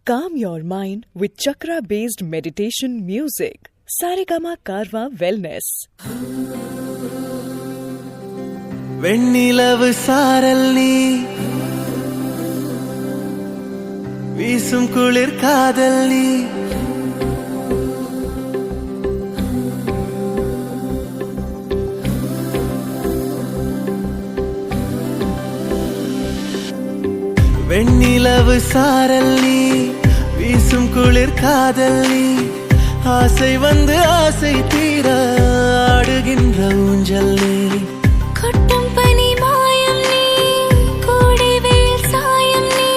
Calm your mind with chakra-based meditation music. Saregama Karwa Wellness. வெண்ணிலவு சாரல் நீ வீசும் குளிர் காதல் நீ வெண்ணிலவு சாரல் நீ வீசும் குளிர் காதல் நீ ஆசை வந்து ஆசை தீர ஆடுகின்ற ஊஞ்சல் நீ கொட்டும் பனி மாயம் நீ கோடை வெயில் சாயம் நீ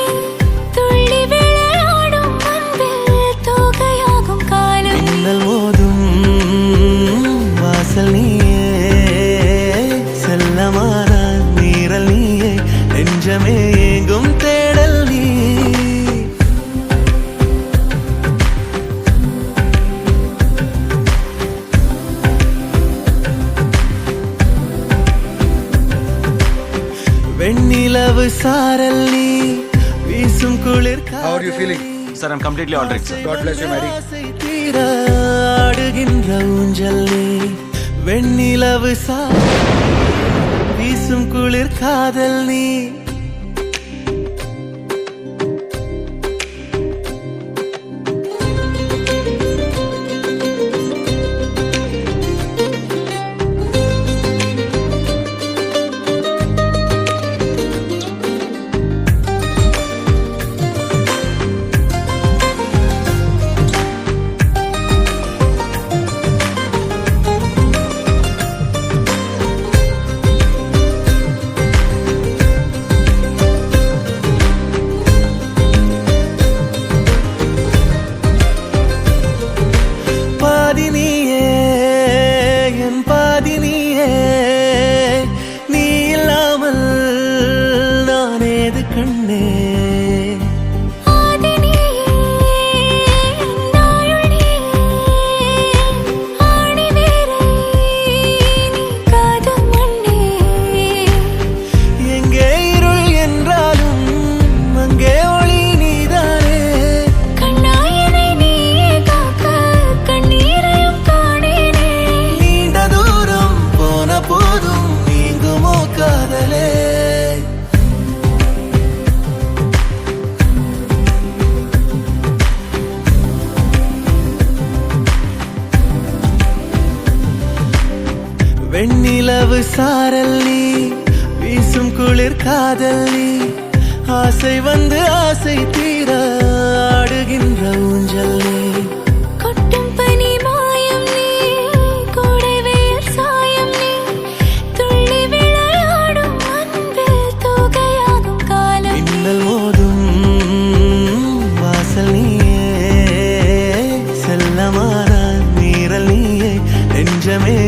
துள்ளி விளையாடும் அன்பில் தோகையாகும் காலம் மின்னல் மோதும் வாசல் நீயே செல்லமான நீரல் நீயே நெஞ்சமே எங்கும் தேடல் நீ வெண்ணிலவு சாரல் நீ வீசும் குளிர் How are you feeling? Sir, I'm completely all right, sir. God bless you, Mary. தீர ஆடுகின்ற ஊஞ்சல் நீ வெண்ணிலவு வீசும் குளிர் காதல் நீ பாதினியே என் பாதினியே நீ இல்லாமல் நான் ஏது கண்ணே எங்கே இருள் என்றாலும் அங்கே ஒளி நீதானே நீண்ட தூரம் போன போதும் நீங்குமோ காதலே வெண்ணிலவு சாரல் நீ வீசும் குளிர் காதல் நீ ஆசை வந்து ஆசை தீர ஆடுகின்ற ஊஞ்சல் நீ கொட்டும் பனி மாயம் நீ கோடை வெயில் சாயம் நீ துள்ளி விளையாடும் அன்பில் தோகையாகும் காலம் மின்னல் மோதும் வாசல் நீயே செல்லமான நீரல் நீயே நெஞ்சமே